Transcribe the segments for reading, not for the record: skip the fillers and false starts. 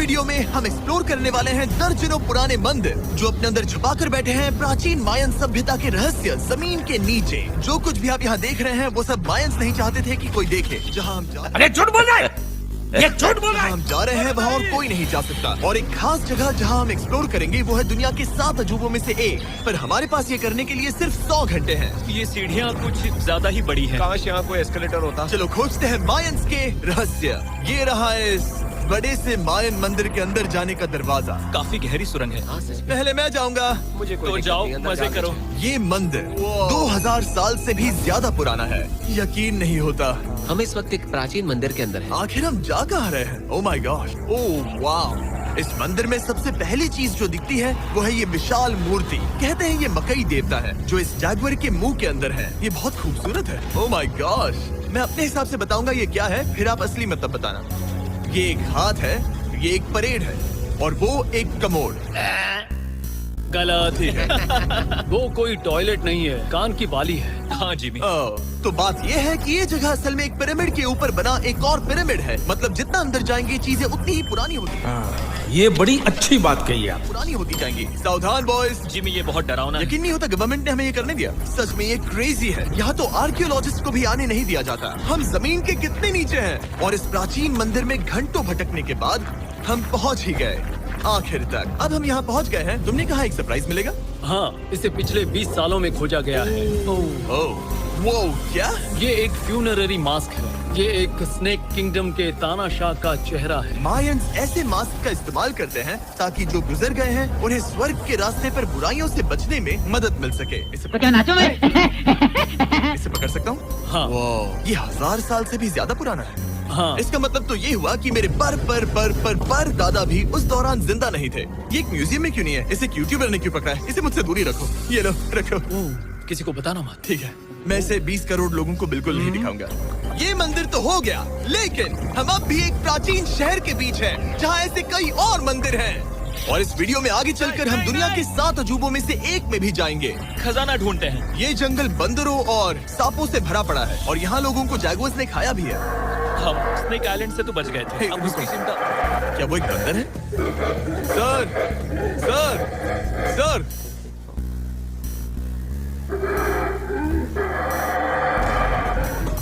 Video में हम explore करने वाले हैं दर्जनों पुराने मंदिर जो अपने अंदर छुपा कर बैठे हैं प्राचीन मायन सभ्यता के रहस्य जमीन के नीचे। जो कुछ भी आप यहाँ देख रहे हैं वो सब मायंस नहीं चाहते थे कि कोई देखे। जहाँ हम अरे झूठ बोल रहा है, ये झूठ बोल रहा है। हम जा रहे हैं वहाँ और कोई नहीं जा सकता। और एक खास जगह जहाँ हम एक्सप्लोर करेंगे वो है दुनिया के 7 अजूबों में से एक। पर हमारे पास ये करने के लिए सिर्फ 100 घंटे हैं। ये सीढ़ियाँ कुछ ज्यादा ही बड़ी हैं। काश यहाँ कोई एस्केलेटर होता। चलो खोजते हैं मायंस के रहस्य। ये रहा है इस बड़े से मायन मंदिर के अंदर जाने का दरवाजा। काफी गहरी सुरंग है। पहले मैं जाऊंगा। मुझे कोई तो दिक्कत जाओ, नहीं, अंदर मजे जाना करो। चाहिए। ये मंदिर 2000 साल से भी ज्यादा पुराना है। यकीन नहीं होता। हम इस वक्त एक प्राचीन मंदिर के अंदर हैं। आखिर हम जा कहाँ रहे हैं? ओह माय गॉड, ओह वाव। इस मंदिर में सबसे पहली चीज जो दिखती है वो है ये विशाल मूर्ति। कहते हैं ये मकई देवता है जो इस जैगुआर के मुंह के अंदर है। ये बहुत खूबसूरत है। ओह माय गॉड, मैं अपने हिसाब से बताऊंगा ये क्या है, फिर आप असली मतलब बताना। ये एक हाथ है, ये एक परेड है और वो एक कमोड। गलत ही है। वो कोई टॉयलेट नहीं है, कान की बाली है। हाँ जिमी। तो बात ये है कि ये जगह असल में एक पिरामिड के ऊपर बना एक और पिरामिड है। मतलब जितना अंदर जाएंगे चीजें उतनी ही पुरानी होती ये बड़ी अच्छी बात कही आप। पुरानी होती जाएंगी। सावधान बॉयज। जिमी ये बहुत डरावना है। यकीन नहीं होता गवर्नमेंट ने हमें ये करने दिया। सच में ये क्रेजी है। यहाँ तो आर्कियोलॉजिस्ट को भी आने नहीं दिया जाता। हम जमीन के कितने नीचे हैं और इस प्राचीन मंदिर में घंटों भटकने के बाद हम पहुँच ही गए आखिर तक। अब हम यहाँ पहुँच गए हैं। तुमने कहा एक सरप्राइज मिलेगा? हाँ, इसे पिछले 20 सालों में खोजा गया है। ओह वो क्या? ये एक फ्यूनररी मास्क है। ये एक स्नेक किंगडम के तानाशाह का चेहरा है। मायंस ऐसे मास्क का इस्तेमाल करते हैं ताकि जो गुजर गए हैं उन्हें स्वर्ग के रास्ते पर बुराइयों से बचने में मदद मिल सके। इसे इसे पकड़ सकता हूँ? हाँ। ये 1000 साल से भी ज्यादा पुराना है। हाँ। इसका मतलब तो ये हुआ कि मेरे पर दादा भी उस दौरान जिंदा नहीं थे। ये एक म्यूजियम में क्यों नहीं है? इसे यूट्यूबर ने क्यों पकड़ा है? इसे मुझसे दूरी रखो। ये लो रखो। किसी को बताना मत। ठीक है, मैं इसे 20 करोड़ लोगों को बिल्कुल नहीं दिखाऊंगा। ये मंदिर तो हो गया, लेकिन हम अब भी एक प्राचीन शहर के बीच हैं, जहाँ ऐसे कई और मंदिर हैं। और इस वीडियो में आगे चलकर हम दुनिया के 7 अजूबों में से एक में भी जाएंगे। खजाना ढूंढते हैं। ये जंगल बंदरों और सांपों से भरा पड़ा है और यहाँ लोगों को जैगुआर्स ने खाया भी है। हम स्नेक आइलैंड से तो बच गए थे। अब उसकी चिंता। क्या वो एक बंदर है? Sir, sir, sir.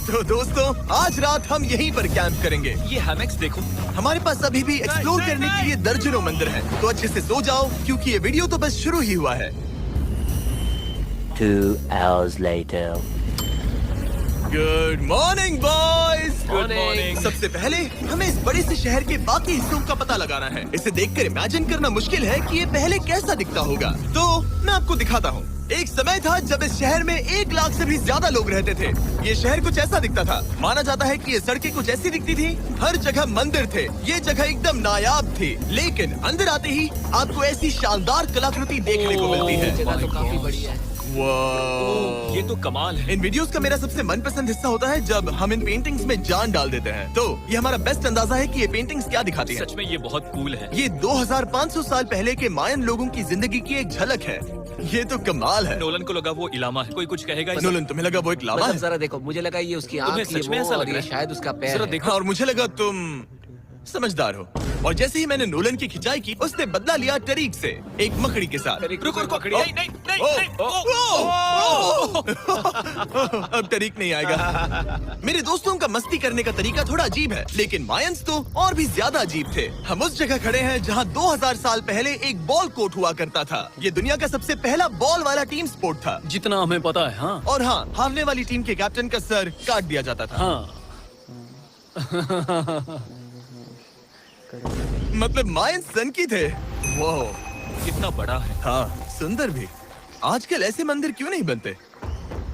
तो दोस्तों आज रात हम यहीं पर कैंप करेंगे। ये हैमक्स देखो। हमारे पास अभी भी एक्सप्लोर करने के लिए दर्जनों मंदिर हैं। तो अच्छे से सो जाओ क्योंकि ये वीडियो तो बस शुरू ही हुआ है। 2 hours later. Good morning boys. Good morning. सबसे पहले हमें इस बड़े से शहर के बाकी हिस्सों का पता लगाना है। इसे देखकर इमेजिन करना मुश्किल है कि ये पहले कैसा दिखता होगा। तो मैं आपको दिखाता हूँ। एक समय था जब इस शहर में 1 लाख से भी ज्यादा लोग रहते थे। ये शहर कुछ ऐसा दिखता था। माना जाता है कि ये सड़कें कुछ ऐसी दिखती थी। हर जगह मंदिर थे। ये जगह एकदम नायाब थी। लेकिन अंदर आते ही आपको ऐसी शानदार कलाकृति देखने को मिलती है। जगह तो काफी बड़ी है। वाह, ये तो कमाल है। इन वीडियोस का मेरा सबसे मनपसंद हिस्सा होता है जब हम इन पेंटिंग्स में जान डाल देते हैं। तो ये हमारा बेस्ट अंदाजा है कि ये पेंटिंग्स क्या दिखाती हैं। सच में ये बहुत कूल है। ये 2500 साल पहले के मायन लोगों की जिंदगी की एक झलक है। ये तो कमाल है। नोलन को लगा वो इलामा है। कोई कुछ कहेगा इसे? नोलन, तुम्हें लगा वो एक लावा मतलब है? जरा देखो, मुझे लगा ये उसकी तुम्हें आँख, ये सच में वो, ऐसा लग और रहा ये है? शायद उसका पैर जरा है। देखो। और मुझे लगा तुम समझदार हो। और जैसे ही मैंने नोलन की खिंचाई की, उसने बदला लिया टरीक से, एक मकड़ी के साथ। रुको रुको। ओ, नहीं नहीं नहीं, ओ, नहीं। ओ, ओ, अब टरीक नहीं आएगा। मेरे दोस्तों का मस्ती करने का तरीका थोड़ा अजीब है, लेकिन मायंस तो और भी ज्यादा अजीब थे। हम उस जगह खड़े हैं जहाँ 2000 साल पहले एक बॉल कोर्ट हुआ करता था। ये दुनिया का सबसे पहला बॉल वाला टीम स्पोर्ट था। जितना हमें पता है। हाँ। और हाँ, हारने वाली टीम के कैप्टन का सर काट दिया जाता था। हाँ। मतलब मायंस सन की थे। वो कितना बड़ा है। हाँ, सुंदर भी। आजकल ऐसे मंदिर क्यों नहीं बनते?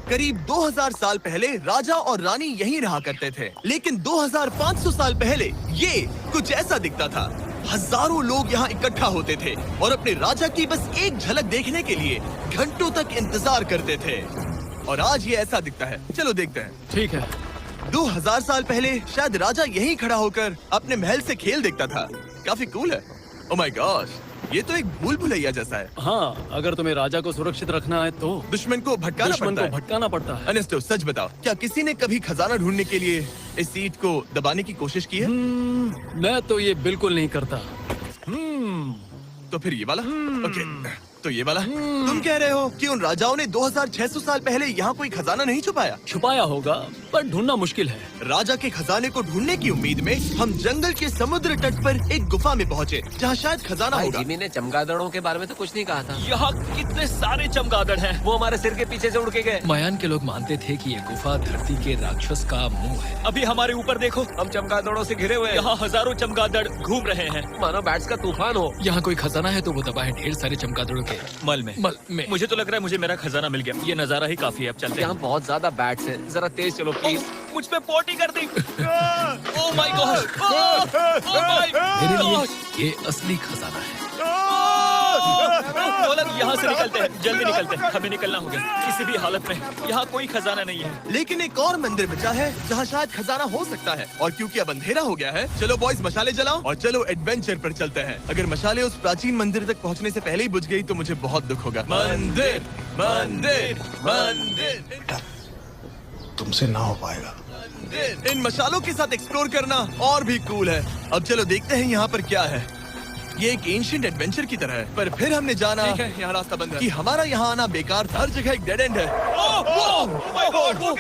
करीब 2000 साल पहले राजा और रानी यहीं रहा करते थे, लेकिन 2500 साल पहले ये कुछ ऐसा दिखता था। हजारों लोग यहाँ इकट्ठा होते थे और अपने राजा की बस एक झलक देखने के लिए घंटों तक इंतजार करते थे। और आज ये ऐसा दिखता है। चलो देखते हैं। ठीक है। 2000 साल पहले शायद राजा यहीं खड़ा होकर अपने महल से खेल देखता था। काफी कूल है। ओह माय गॉड, ये तो एक भूल भुलैया जैसा है। हाँ, अगर तुम्हें राजा को सुरक्षित रखना है तो दुश्मन को भटकाना दुश्मन पड़ता को है। भटकाना पड़ता है। अनेस्टो, सच बताओ, क्या किसी ने कभी खजाना ढूंढने के लिए इस सीट को दबाने की कोशिश की है? मैं तो ये बिल्कुल नहीं करता। तो फिर ये वाला। ओके, तो ये वाला। तुम कह रहे हो कि उन राजाओं ने 2600 साल पहले यहाँ कोई खजाना नहीं छुपाया? छुपाया होगा पर ढूंढना मुश्किल है। राजा के खजाने को ढूंढने की उम्मीद में हम जंगल के समुद्र तट पर एक गुफा में पहुँचे, जहाँ शायद खजाना भाई होगा। जिमी ने चमगादड़ों के बारे में तो कुछ नहीं कहा था। यहाँ कितने सारे चमगादड़ हैं। वो हमारे सिर के पीछे से उड़ के गए। मयान के लोग मानते थे कि ये गुफा धरती के राक्षस का मुंह है। अभी हमारे ऊपर देखो, हम चमगादड़ों से घिरे हुए हैं। यहाँ हजारों चमगादड़ घूम रहे हैं। मानो बैट्स का तूफान हो। यहाँ कोई खजाना है तो वो दबा है ढेर सारे चमगादड़ों के मल में। में। मुझे तो लग रहा है मुझे मेरा खजाना मिल गया। ये नजारा ही काफी है, अब चलते हैं। यहाँ बहुत ज्यादा बैट्स हैं। जरा तेज चलो प्लीज। मुझ पे पोटी कर दी। ओह माय गॉड, मेरे लिए ये असली खजाना है। नोलन, यहाँ से निकलते हैं, जल्दी निकलते हैं, हमें निकलना होगा किसी भी हालत में। यहाँ कोई खजाना नहीं है। लेकिन एक और मंदिर बचा है जहाँ शायद खजाना हो सकता है, और क्योंकि अब अंधेरा हो गया है, चलो बॉयज मशाले जलाओ और चलो एडवेंचर पर चलते हैं। अगर मशाले उस प्राचीन मंदिर तक पहुँचने से पहले ही बुझ गई तो मुझे बहुत दुख होगा। मंदिर मंदिर मंदिर, तुमसे ना हो पाएगा। इन मशालों के साथ एक्सप्लोर करना और भी कूल है। अब चलो देखते हैं यहाँ पर क्या है। ये एक एंशिएंट एडवेंचर की तरह है, पर फिर हमने जाना ठीक है, यहाँ रास्ता बंद है। कि हमारा यहाँ आना बेकार था। हर जगह एक डेड एंड है।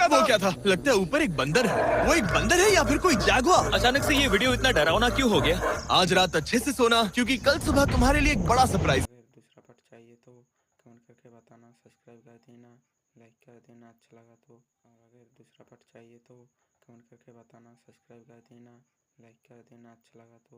वो क्या था? लगता है ऊपर एक बंदर है। वो एक बंदर है या फिर कोई जैगुआर? अचानक से ये वीडियो इतना डरावना क्यों हो गया? आज रात अच्छे से सोना, क्योंकि कल सुबह तुम्हारे लिए एक बड़ा सरप्राइज। अगर दूसरा पार्ट चाहिए तो कमेंट करके बताना, सब्सक्राइब कर देना, लाइक कर देना अच्छा लगा तो। और अगर दूसरा पार्ट चाहिए तो कमेंट करके बताना, सब्सक्राइब कर देना, लाइक कर देना अच्छा लगा तो।